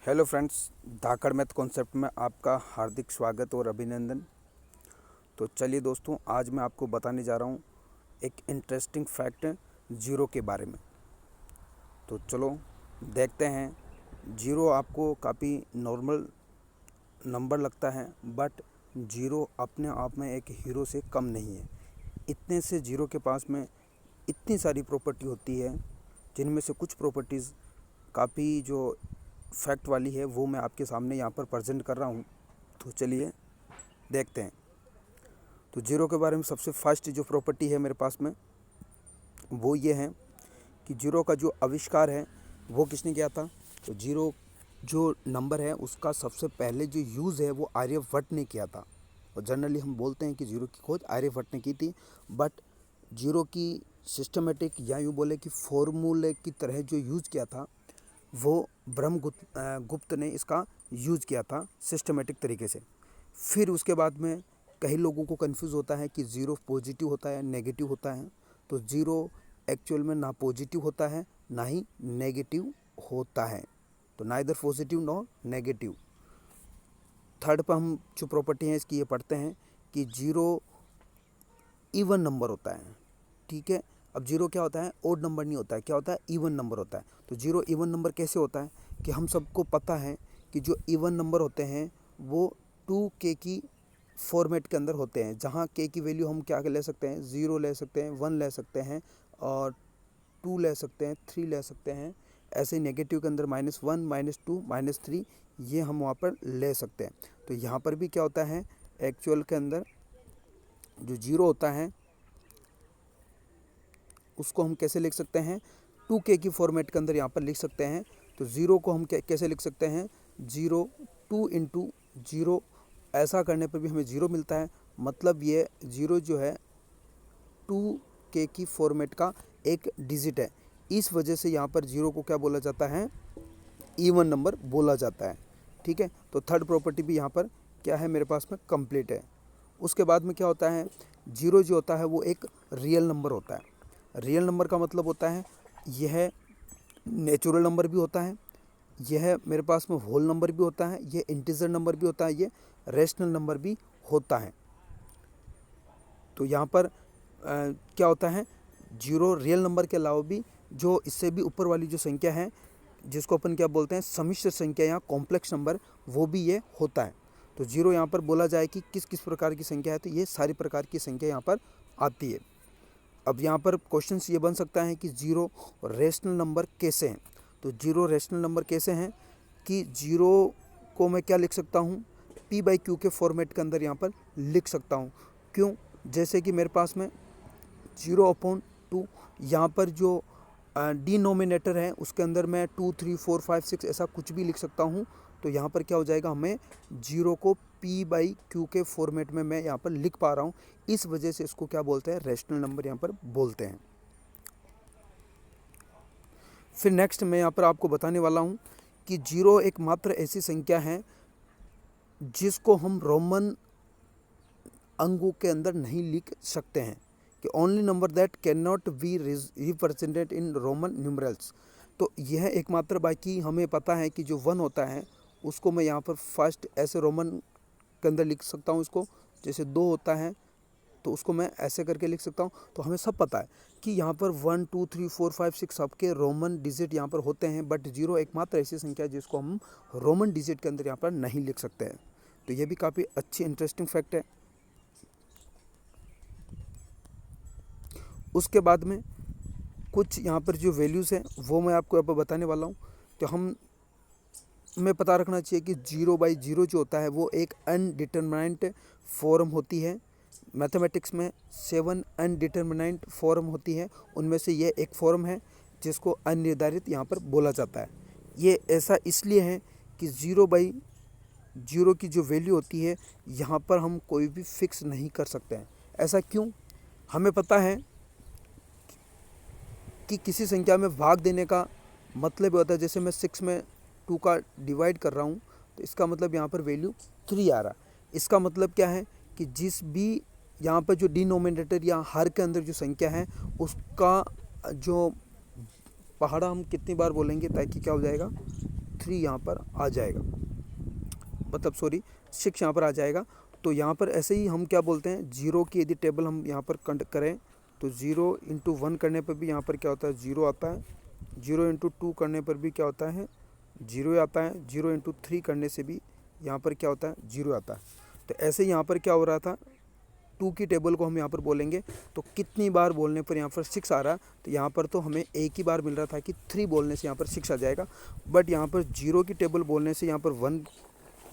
Hello friends, धाकड़ math concept में आपका हार्दिक स्वागत और अभिनंदन। तो चलिए दोस्तों, आज मैं आपको बताने जा रहा हूँ एक इंटरेस्टिंग फैक्ट जीरो के बारे में। तो चलो देखते हैं। जीरो आपको काफ़ी नॉर्मल नंबर लगता है, बट जीरो अपने आप में एक हीरो से कम नहीं है। इतने से जीरो के पास में इतनी सारी प्रॉपर्टी होती है, जिनमें से कुछ प्रॉपर्टीज़ काफ़ी जो फैक्ट वाली है वो मैं आपके सामने यहाँ पर प्रेजेंट कर रहा हूँ। तो चलिए देखते हैं। तो जीरो के बारे में सबसे फर्स्ट जो प्रॉपर्टी है मेरे पास में वो ये है कि जीरो का जो आविष्कार है वो किसने किया था। तो जीरो जो नंबर है उसका सबसे पहले जो यूज़ है वो आर्यभट्ट ने किया था। और जनरली हम बोलते हैं कि जीरो की खोज आर्यभट्ट ने की थी, बट जीरो की सिस्टमेटिक या यूँ बोले कि फॉर्मूले की तरह जो यूज़ किया था वो ब्रह्मगुप्त ने इसका यूज़ किया था सिस्टमेटिक तरीके से। फिर उसके बाद में कई लोगों को कंफ्यूज होता है कि ज़ीरो पॉजिटिव होता है नेगेटिव होता है। तो ज़ीरो एक्चुअल में ना पॉजिटिव होता है ना ही नेगेटिव होता है। तो ना इधर पॉजिटिव नो नेगेटिव। थर्ड पर हम जो प्रॉपर्टी है इसकी ये पढ़ते हैं कि ज़ीरो इवन नंबर होता है। ठीक है, अब जीरो क्या होता है, ओड नंबर नहीं होता है, क्या होता है, इवन नंबर होता है। तो जीरो इवन नंबर कैसे होता है कि हम सबको पता है कि जो इवन नंबर होते हैं वो 2k की फॉर्मेट के अंदर होते हैं, जहाँ k की वैल्यू हम क्या ले सकते हैं, 0 ले सकते हैं, 1 ले सकते हैं और 2 ले सकते हैं, 3 ले सकते हैं। ऐसे नेगेटिव के अंदर -1, -2, -3 ये हम वहाँ पर ले सकते हैं। तो यहाँ पर भी क्या होता है, एक्चुअल के अंदर जो जीरो होता है उसको हम कैसे लिख सकते हैं, 2k की फॉर्मेट के अंदर यहाँ पर लिख सकते हैं। तो ज़ीरो को हम कैसे लिख सकते हैं, 0 2 इंटू 0। ऐसा करने पर भी हमें ज़ीरो मिलता है। मतलब ये ज़ीरो जो है 2k की फॉर्मेट का एक डिजिट है। इस वजह से यहाँ पर ज़ीरो को क्या बोला जाता है, इवन नंबर बोला जाता है। ठीक है, तो थर्ड प्रॉपर्टी भी यहाँ पर क्या है मेरे पास में कंप्लीट है। उसके बाद में क्या होता है, ज़ीरो जो होता है वो एक रियल नंबर होता है। रियल नंबर का मतलब होता है यह नेचुरल नंबर भी होता है, यह मेरे पास में होल नंबर भी होता है, यह इंटीजर नंबर भी होता है, ये रेशनल नंबर भी होता है। तो यहाँ पर क्या होता है, जीरो रियल नंबर के अलावा भी जो इससे भी ऊपर वाली जो संख्या है जिसको अपन क्या बोलते हैं सम्मिश्र संख्या या कॉम्प्लेक्स नंबर, वो भी ये होता है। तो जीरो यहाँ पर बोला जाए कि किस किस प्रकार की संख्या है, तो ये सारी प्रकार की संख्या यहाँ पर आती है। अब यहाँ पर क्वेश्चन ये बन सकता है कि जीरो रेशनल नंबर कैसे हैं। तो जीरो रेशनल नंबर कैसे हैं कि जीरो को मैं क्या लिख सकता हूँ, p/q के फॉर्मेट के अंदर यहाँ पर लिख सकता हूँ। क्यों, जैसे कि मेरे पास में 0/2 यहाँ पर जो डिनोमिनेटर है उसके अंदर मैं 2 3 4 5 6 ऐसा कुछ भी लिख सकता हूँ। तो यहाँ पर क्या हो जाएगा, हमें जीरो को p/q के फॉर्मेट में मैं यहाँ पर लिख पा रहा हूँ। इस वजह से इसको क्या बोलते हैं, रैशनल नंबर यहाँ पर बोलते हैं। फिर नेक्स्ट मैं यहाँ पर आपको बताने वाला हूँ कि जीरो एकमात्र ऐसी संख्या है जिसको हम रोमन अंकों के अंदर नहीं लिख सकते हैं, कि only number that can not be represented in Roman numerals. तो यह एकमात्र, बाकी हमें पता है कि जो 1 होता है उसको मैं यहाँ पर फर्स्ट ऐसे रोमन के अंदर लिख सकता हूँ इसको, जैसे 2 होता है तो उसको मैं ऐसे करके लिख सकता हूँ। तो हमें सब पता है कि यहाँ पर 1 2 3 4 5 6 सबके रोमन डिजिट यहाँ पर होते हैं, बट जीरो एकमात्र ऐसी संख्या है जिसको हम रोमन डिजिट के अंदर यहाँ पर नहीं लिख सकते हैं। तो ये भी काफ़ी अच्छी इंटरेस्टिंग फैक्ट है। उसके बाद में कुछ यहाँ पर जो वैल्यूज़ हैं वो मैं आपको यहाँ पर बताने वाला हूँ। तो हमें पता रखना चाहिए कि 0/0 जो होता है वो एक अनडिटरमिनेंट फॉर्म होती है। मैथमेटिक्स में 7 अनडिटरमिनेंट फॉर्म होती है, उनमें से ये एक फॉर्म है जिसको अनिर्धारित यहाँ पर बोला जाता है। ये ऐसा इसलिए है कि 0/0 की जो वैल्यू होती है यहाँ पर हम कोई भी फिक्स नहीं कर सकते हैं। ऐसा क्यों, हमें पता है कि किसी संख्या में भाग देने का मतलब होता है, जैसे मैं 6 में 2 का डिवाइड कर रहा हूँ तो इसका मतलब यहाँ पर वैल्यू 3 आ रहा। इसका मतलब क्या है कि जिस भी यहाँ पर जो डिनोमिनेटर या हर के अंदर जो संख्या है उसका जो पहाड़ा हम कितनी बार बोलेंगे ताकि क्या हो जाएगा, 3 यहाँ पर आ जाएगा, मतलब सॉरी 6 यहाँ पर आ जाएगा। तो यहाँ पर ऐसे ही हम क्या बोलते हैं, जीरो की यदि टेबल हम यहाँ पर कंडक्ट करें तो 0 इंटू 1 करने पर भी यहाँ पर क्या होता है, 0 आता है। 0 इंटू 2 करने पर भी क्या होता है, 0 आता है। 0 इंटू 3 करने से भी यहाँ पर क्या होता है, 0 आता है। तो ऐसे यहाँ पर क्या हो रहा था, 2 की टेबल को हम यहाँ पर बोलेंगे तो कितनी बार बोलने पर यहाँ पर 6 आ रहा है, तो यहाँ पर तो हमें एक ही बार मिल रहा था कि 3 बोलने से यहाँ पर 6 आ जाएगा। बट यहाँ पर 0 की टेबल बोलने से यहाँ पर 1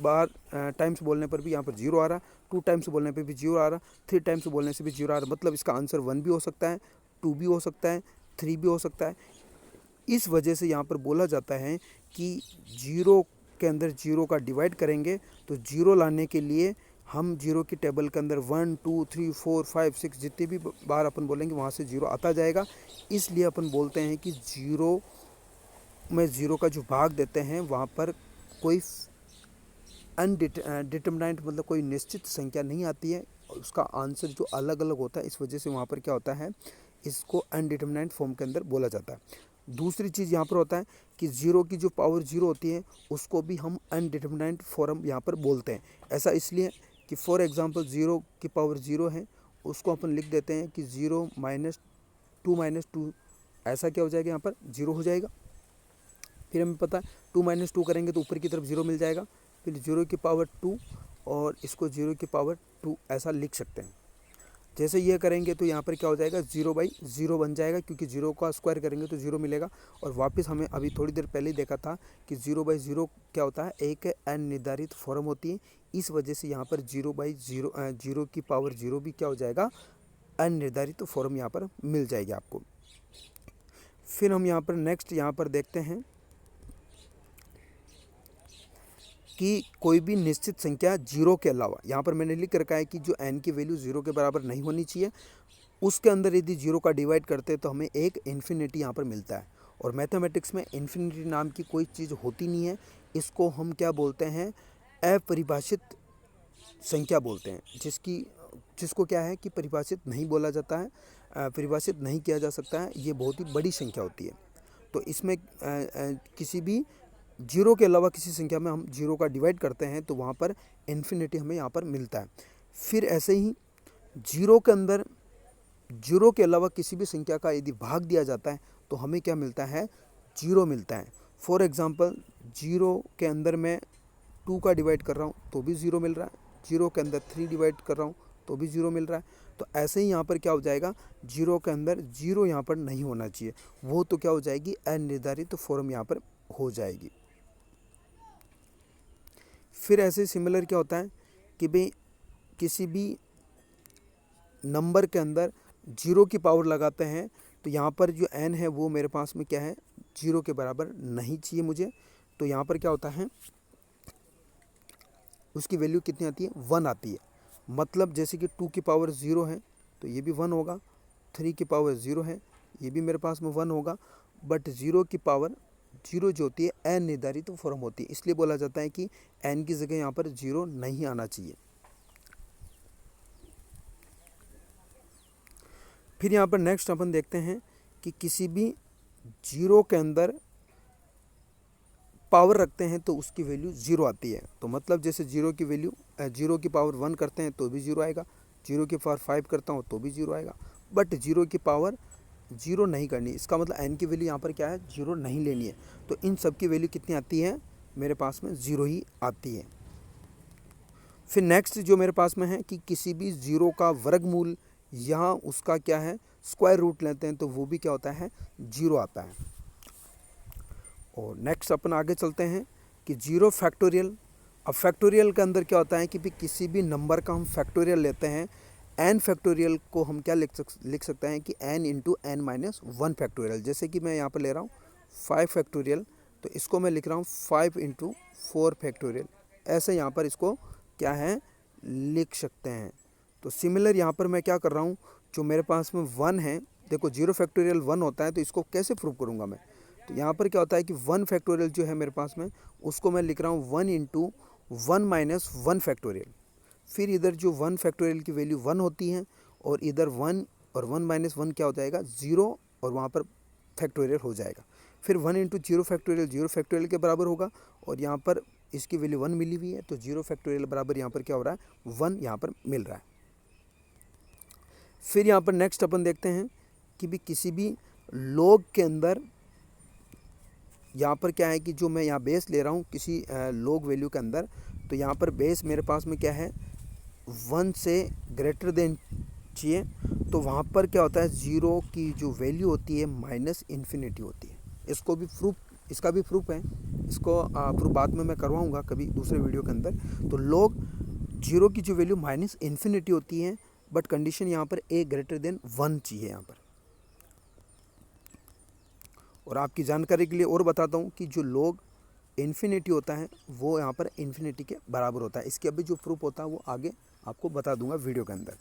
बार टाइम्स बोलने पर भी यहाँ पर 0 आ रहा, 2 टाइम्स बोलने पर भी 0 आ रहा, 3 टाइम्स बोलने से भी 0 आ रहा। मतलब इसका आंसर 1 भी हो सकता है, 2 भी हो सकता है, 3 भी हो सकता है। इस वजह से यहाँ पर बोला जाता है कि 0 के अंदर 0 का डिवाइड करेंगे तो 0 लाने के लिए हम 0 की टेबल के अंदर 1 2 3 4 5 6 जितनी भी बार अपन बोलेंगे वहाँ से 0 आता जाएगा। इसलिए अपन बोलते हैं कि 0 में 0 का जो भाग देते हैं वहाँ पर कोई अनडिटर्मिनेंट मतलब कोई निश्चित संख्या नहीं आती है, उसका आंसर जो अलग अलग होता है। इस वजह से वहाँ पर क्या होता है, इसको अनडिटर्मिनेंट फॉर्म के अंदर बोला जाता है। दूसरी चीज़ यहाँ पर होता है कि 0 की जो पावर 0 होती है उसको भी हम अनडिटर्मिनेंट फॉर्म यहाँ पर बोलते हैं। ऐसा इसलिए कि फॉर एग्जांपल 0 की पावर 0 है, उसको अपन लिख देते हैं कि 0 माइनस टू ऐसा क्या हो जाएगा, यहाँ पर 0 हो जाएगा। फिर हमें पता है 2 माइनस 2 करेंगे तो ऊपर की तरफ 0 मिल जाएगा। फिर 0 की पावर 2 और इसको 0 की पावर 2 ऐसा लिख सकते हैं। जैसे ये करेंगे तो यहाँ पर क्या हो जाएगा, 0/0 बन जाएगा, क्योंकि 0 का स्क्वायर करेंगे तो 0 मिलेगा। और वापस हमें अभी थोड़ी देर पहले ही देखा था कि 0/0 क्या होता है, एक अनिर्धारित फॉर्म होती है। इस वजह से यहाँ पर 0 की पावर 0 भी क्या हो जाएगा, अनिर्धारित फॉर्म यहाँ पर मिल जाएगी आपको। फिर हम यहाँ पर नेक्स्ट यहाँ पर देखते हैं कि कोई भी निश्चित संख्या 0 के अलावा, यहाँ पर मैंने लिख रखा है कि जो n की वैल्यू 0 के बराबर नहीं होनी चाहिए, उसके अंदर यदि 0 का डिवाइड करते हैं तो हमें एक इन्फिनिटी यहाँ पर मिलता है। और मैथमेटिक्स में इन्फिनिटी नाम की कोई चीज़ होती नहीं है, इसको हम क्या बोलते हैं, अपरिभाषित संख्या बोलते हैं, जिसको क्या है कि परिभाषित नहीं बोला जाता है, परिभाषित नहीं किया जा सकता है। ये बहुत ही बड़ी संख्या होती है। तो इसमें किसी भी 0 के अलावा किसी संख्या में हम 0 का डिवाइड करते हैं तो वहाँ पर इन्फिनिटी हमें यहाँ पर मिलता है। फिर ऐसे ही 0 के अंदर 0 के अलावा किसी भी संख्या का यदि भाग दिया जाता है तो हमें क्या मिलता है, 0 मिलता है। फॉर एग्जांपल 0 के अंदर मैं 2 का डिवाइड कर रहा हूँ तो भी 0 मिल रहा है, 0 के अंदर 3 डिवाइड कर रहा हूँ तो भी 0 मिल रहा है। तो ऐसे ही यहाँ पर क्या हो जाएगा, 0 के अंदर 0 यहाँ पर नहीं होना चाहिए, वो तो क्या हो जाएगी, अनिर्धारित फॉर्म यहाँ पर हो जाएगी। फिर ऐसे सिमिलर क्या होता है कि भाई किसी भी नंबर के अंदर 0 की पावर लगाते हैं तो यहाँ पर जो n है वो मेरे पास में क्या है, 0 के बराबर नहीं चाहिए मुझे। तो यहाँ पर क्या होता है, उसकी वैल्यू कितनी आती है, 1 आती है। मतलब जैसे कि 2 की पावर 0 है तो ये भी 1 होगा, 3 की पावर 0 है ये भी मेरे पास में 1 होगा। बट 0 की पावर 0 जो होती है अनिर्धारित फॉर्म होती है, इसलिए बोला जाता है कि n की जगह यहाँ पर 0 नहीं आना चाहिए। फिर यहाँ पर नेक्स्ट अपन देखते हैं कि किसी भी 0 के अंदर पावर रखते हैं तो उसकी वैल्यू 0 आती है। तो मतलब जैसे 0 की वैल्यू 0 की पावर 1 करते हैं तो भी 0 आएगा, 0 की पावर 5 करता हूँ तो भी 0 आएगा। बट 0 की पावर 0 नहीं करनी, इसका मतलब n की वैल्यू यहाँ पर क्या है, 0 नहीं लेनी है। तो इन सब की वैल्यू कितनी आती है, मेरे पास में 0 ही आती है। फिर नेक्स्ट जो मेरे पास में है कि किसी भी 0 का वर्गमूल यहाँ उसका क्या है, स्क्वायर रूट लेते हैं तो वो भी क्या होता है, 0 आता है। और नेक्स्ट अपन आगे चलते हैं कि 0 फैक्टोरियल। अब फैक्टोरियल के अंदर क्या होता है कि भी किसी भी नंबर का हम फैक्टोरियल लेते हैं, n फैक्टोरियल को हम क्या लिख सकते हैं कि n इंटू n-1 फैक्टोरियल। जैसे कि मैं यहाँ पर ले रहा हूँ 5 फैक्टोरियल, तो इसको मैं लिख रहा हूँ 5 इंटू 4 फैक्टोरियल, ऐसे यहाँ पर इसको क्या है, लिख सकते हैं। तो सिमिलर यहाँ पर मैं क्या कर रहा हूँ, जो मेरे पास में 1 है, देखो 0 फैक्टोरियल 1 होता है तो इसको कैसे प्रूव करूँगा मैं। तो यहाँ पर क्या होता है कि 1 फैक्टोरियल जो है मेरे पास में, उसको मैं लिख रहा हूँ 1 इंटू 1-1 फैक्टोरियल। फिर इधर जो 1 फैक्टोरियल की वैल्यू 1 होती है और इधर 1 और 1-1 क्या हो जाएगा, 0, और वहाँ पर फैक्टोरियल हो जाएगा। फिर 1 इंटू जीरो फैक्टोरियल के बराबर होगा, और यहाँ पर इसकी वैल्यू 1 मिली हुई है, तो जीरो फैक्टोरियल बराबर यहाँ पर क्या हो रहा है, 1 यहाँ पर मिल रहा है। फिर यहाँ पर नेक्स्ट अपन देखते हैं कि भी किसी भी लॉग के अंदर यहाँ पर क्या है कि जो मैं यहाँ बेस ले रहा हूँ किसी लॉग वैल्यू के अंदर, तो यहाँ पर बेस मेरे पास में क्या है 1 से ग्रेटर देन चाहिए, तो वहाँ पर क्या होता है, ज़ीरो की जो वैल्यू होती है माइनस इन्फिनिटी होती है। इसका भी प्रूफ है, इसको प्रूफ बाद में मैं करवाऊँगा कभी दूसरे वीडियो के अंदर। तो लॉग जीरो की जो वैल्यू माइनस इन्फिनिटी होती है, बट कंडीशन यहाँ पर ए ग्रेटर देन 1 चाहिए यहाँ पर। और आपकी जानकारी के लिए और बताता हूँ कि जो लॉग इन्फिनिटी होता है वो यहाँ पर इन्फिनिटी के बराबर होता है। इसके अभी जो प्रूफ होता है वो आगे आपको बता दूंगा वीडियो के अंदर।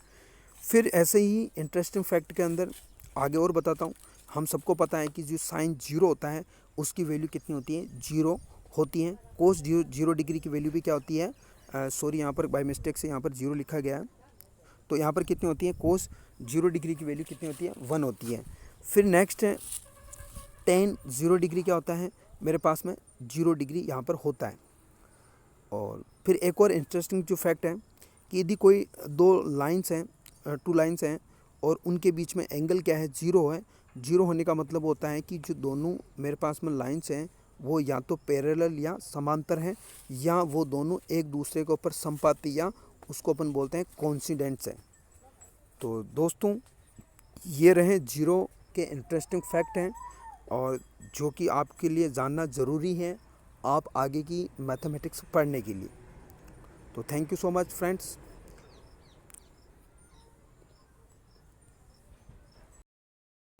फिर ऐसे ही इंटरेस्टिंग फैक्ट के अंदर आगे और बताता हूँ। हम सबको पता है कि जो साइन जीरो होता है उसकी वैल्यू कितनी होती है, जीरो होती है। कोस जीरो डिग्री की वैल्यू भी क्या होती है, सॉरी यहाँ पर बाय मिस्टेक से यहाँ पर जीरो लिखा गया है, तो यहाँ पर कितनी होती है, कोस जीरो डिग्री की वैल्यू कितनी होती है, 1 होती है। फिर नेक्स्ट है टेन जीरो डिग्री क्या होता है, मेरे पास में 0 डिग्री यहाँ पर होता है। और फिर एक और इंटरेस्टिंग जो फैक्ट है कि यदि कोई टू लाइंस हैं और उनके बीच में एंगल क्या है, 0 है। 0 होने का मतलब होता है कि जो दोनों मेरे पास में लाइंस हैं वो या तो पैरेलल या समांतर हैं, या वो दोनों एक दूसरे के ऊपर संपाती या उसको अपन बोलते हैं कोइंसिडेंट्स है। तो दोस्तों ये रहे जीरो के इंटरेस्टिंग फैक्ट हैं, और जो कि आपके लिए जानना ज़रूरी है आप आगे की मैथमेटिक्स पढ़ने के लिए। तो thank you so much friends.